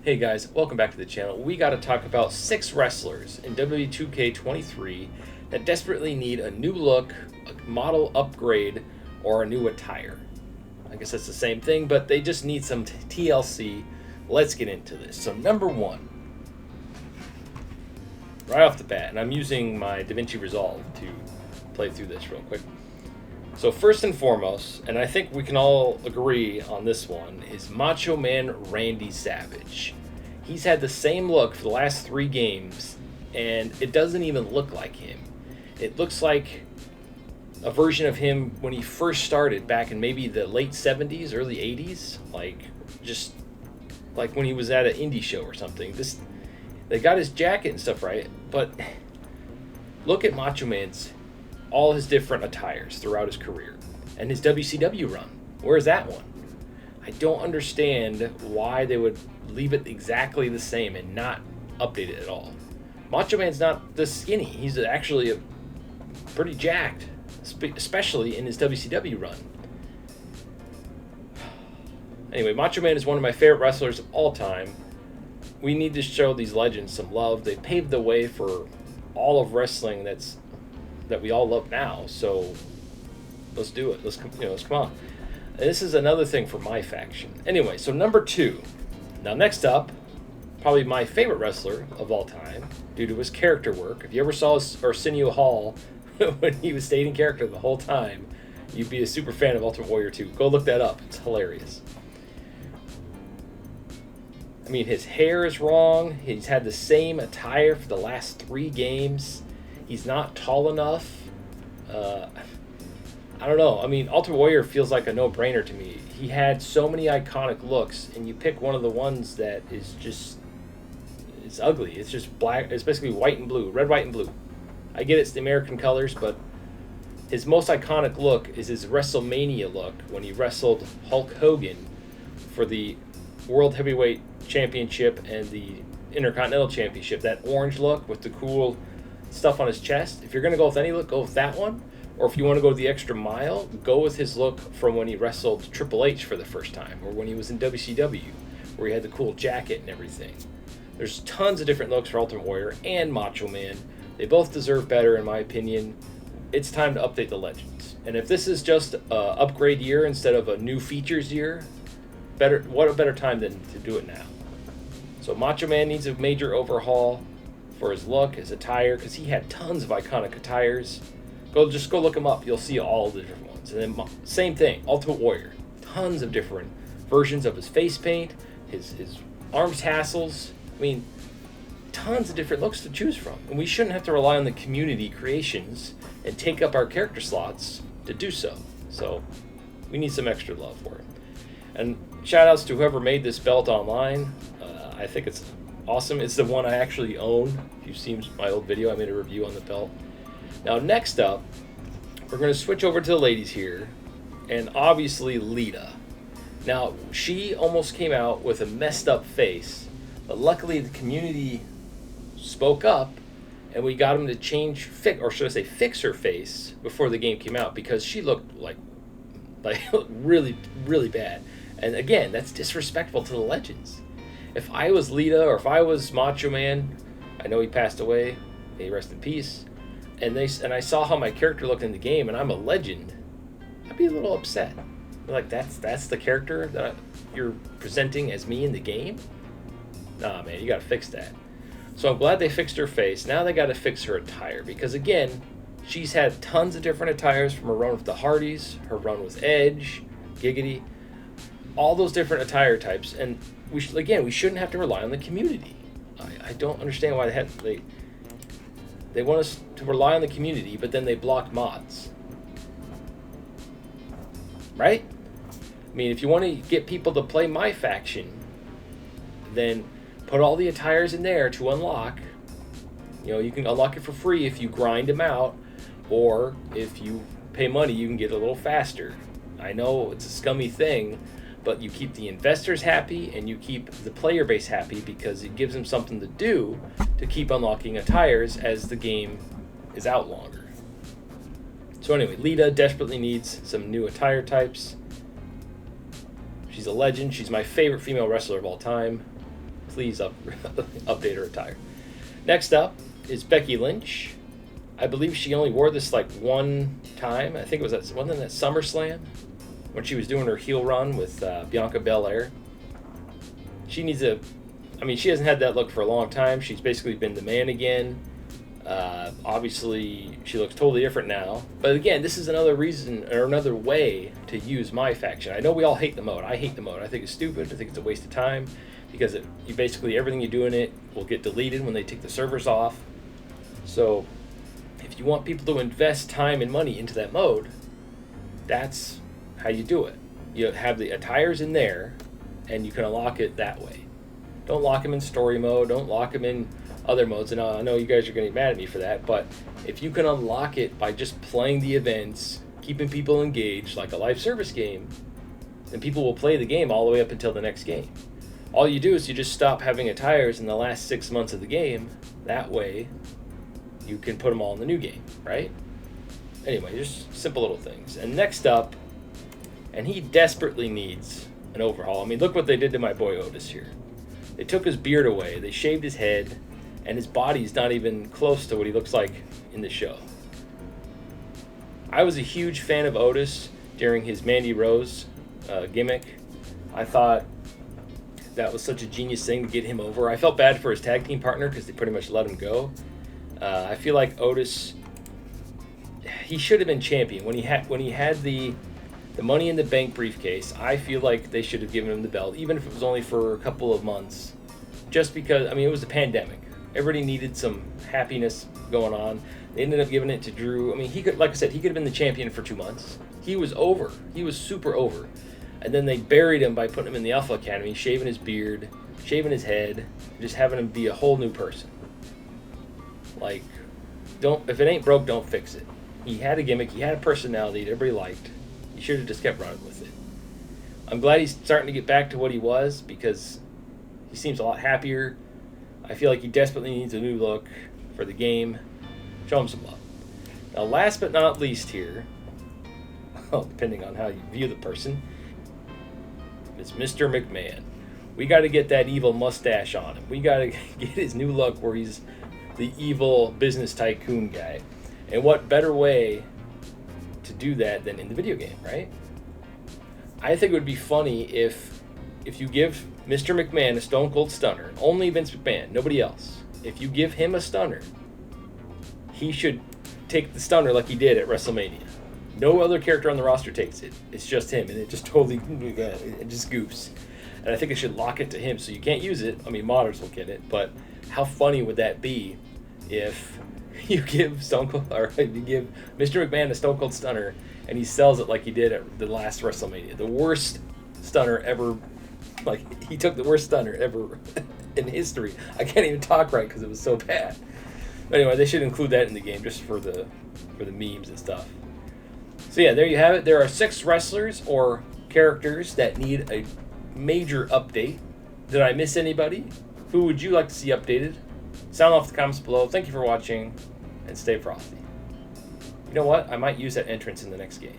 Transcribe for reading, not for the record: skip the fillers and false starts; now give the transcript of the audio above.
Hey guys, welcome back to the channel. We got to talk about 6 wrestlers in WWE 2K24 that desperately need a new look, a model upgrade, or a new attire. I guess that's the same thing, but they just need some TLC. Let's get into this. So number 1, right off the bat, and I'm using my DaVinci Resolve to play through this real quick. So first and foremost, and I think we can all agree on this one, is Macho Man Randy Savage. He's had the same look for the last 3 games, and it doesn't even look like him. It looks like a version of him when he first started back in maybe the late 70s, early 80s, just like when he was at an indie show or something. They got his jacket and stuff right, but look at Macho Man's all his different attires throughout his career and his WCW run. Where's that one? I don't understand why they would leave it exactly the same and not update it at all. Macho Man's not this skinny. He's actually a pretty jacked, especially in his WCW run. Anyway, Macho Man is one of my favorite wrestlers of all time. We need to show these legends some love. They paved the way for all of wrestling that we all love now. So let's do it. Let's come on. And this is another thing for my faction. Anyway, so number 2. Now next up, probably my favorite wrestler of all time due to his character work. If you ever saw Orino Hall when he was staying in character the whole time, you'd be a super fan of Ultimate Warrior 2. Go look that up. It's hilarious. I mean, his hair is wrong. He's had the same attire for the last 3 games. He's not tall enough. I don't know. I mean, Ultimate Warrior feels like a no-brainer to me. He had so many iconic looks, and you pick one of the ones that is just... it's ugly. It's just black. It's basically white and blue. Red, white, and blue. I get it's the American colors, but his most iconic look is his WrestleMania look when he wrestled Hulk Hogan for the World Heavyweight Championship and the Intercontinental Championship. That orange look with the cool stuff on his chest. If you're going to go with any look, go with that one. Or if you want to go the extra mile, go with his look from when he wrestled Triple H for the first time, or when he was in WCW, where he had the cool jacket and everything. There's tons of different looks for Ultimate Warrior and Macho Man. They both deserve better, in my opinion. It's time to update the legends. And if this is just an upgrade year instead of a new features year, what a better time than to do it now. So Macho Man needs a major overhaul for his look, his attire, because he had tons of iconic attires. Just go look him up. You'll see all the different ones. And then same thing, Ultimate Warrior. Tons of different versions of his face paint, his arm tassels. I mean, tons of different looks to choose from. And we shouldn't have to rely on the community creations and take up our character slots to do so. So we need some extra love for him. And shout outs to whoever made this belt online. I think it's awesome. It's the one I actually own. If you've seen my old video, I made a review on the belt. Now, next up, we're going to switch over to the ladies here, and obviously Lita. Now, she almost came out with a messed up face, but luckily the community spoke up, and we got them to fix her face before the game came out, because she looked like really, really bad. And again, that's disrespectful to the legends. If I was Lita, or if I was Macho Man, I know he passed away, may he rest in peace, and I saw how my character looked in the game, and I'm a legend, I'd be a little upset. Like, that's the character that you're presenting as me in the game? Nah, man, you gotta fix that. So I'm glad they fixed her face. Now they gotta fix her attire, because again, she's had tons of different attires from her run with the Hardys, her run with Edge, Giggity, all those different attire types, and we shouldn't have to rely on the community. I don't understand why they want us to rely on the community, but then they block mods. Right? I mean, if you want to get people to play my faction, then put all the attires in there to unlock. You can unlock it for free if you grind them out, or if you pay money, you can get a little faster. I know it's a scummy thing, but you keep the investors happy and you keep the player base happy, because it gives them something to do to keep unlocking attires as the game is out longer. So anyway, Lita desperately needs some new attire types. She's a legend. She's my favorite female wrestler of all time. please update her attire. Next up is Becky Lynch. I believe she only wore this like one time. I think it was that SummerSlam when she was doing her heel run with Bianca Belair. She needs a... I mean, she hasn't had that look for a long time. She's basically been the man again. Obviously, she looks totally different now. But again, this is another reason or another way to use my faction. I know we all hate the mode. I hate the mode. I think it's stupid. I think it's a waste of time because you basically everything you do in it will get deleted when they take the servers off. So if you want people to invest time and money into that mode, that's how you do it. You have the attires in there, and you can unlock it that way. Don't lock them in story mode. Don't lock them in other modes. And I know you guys are going to get mad at me for that, but if you can unlock it by just playing the events, keeping people engaged like a live service game, then people will play the game all the way up until the next game. All you do is you just stop having attires in the last 6 months of the game. That way, you can put them all in the new game, right? Anyway, just simple little things. And next up, and he desperately needs an overhaul. I mean, look what they did to my boy Otis here. They took his beard away, they shaved his head, and his body's not even close to what he looks like in the show. I was a huge fan of Otis during his Mandy Rose gimmick. I thought that was such a genius thing to get him over. I felt bad for his tag team partner because they pretty much let him go. I feel like Otis, he should have been champion when he had the Money in the Bank briefcase. I feel like they should have given him the belt, even if it was only for a couple of months, just because. I mean, it was a pandemic. Everybody needed some happiness going on. They ended up giving it to Drew. I mean, he could, like I said, he could have been the champion for 2 months. He was over. He was super over. And then they buried him by putting him in the Alpha Academy, shaving his beard, shaving his head, just having him be a whole new person. Like, if it ain't broke, don't fix it. He had a gimmick. He had a personality that everybody liked. He should have just kept running with it. I'm glad he's starting to get back to what he was because he seems a lot happier. I feel like he desperately needs a new look for the game. Show him some love. Now, last but not least here, well, depending on how you view the person, it's Mr. McMahon. We got to get that evil mustache on him. We got to get his new look where he's the evil business tycoon guy. And what better way to do that than in the video game, right? I think it would be funny if you give Mr. McMahon a Stone Cold Stunner, only Vince McMahon, nobody else. If you give him a stunner, he should take the stunner like he did at WrestleMania. No other character on the roster takes it. It's just him, and it just totally, it just goofs. And I think it should lock it to him, so you can't use it. I mean, modders will get it, but how funny would that be if you give if you give Mr. McMahon a Stone Cold Stunner, and he sells it like he did at the last WrestleMania, the worst stunner ever. Like, he took the worst stunner ever in history. I can't even talk right because it was so bad. But anyway, they should include that in the game just for the memes and stuff. So yeah, there you have it. There are 6 wrestlers or characters that need a major update. Did I miss anybody? Who would you like to see updated? Sound off the comments below. Thank you for watching, and stay frosty. You know what? I might use that entrance in the next game.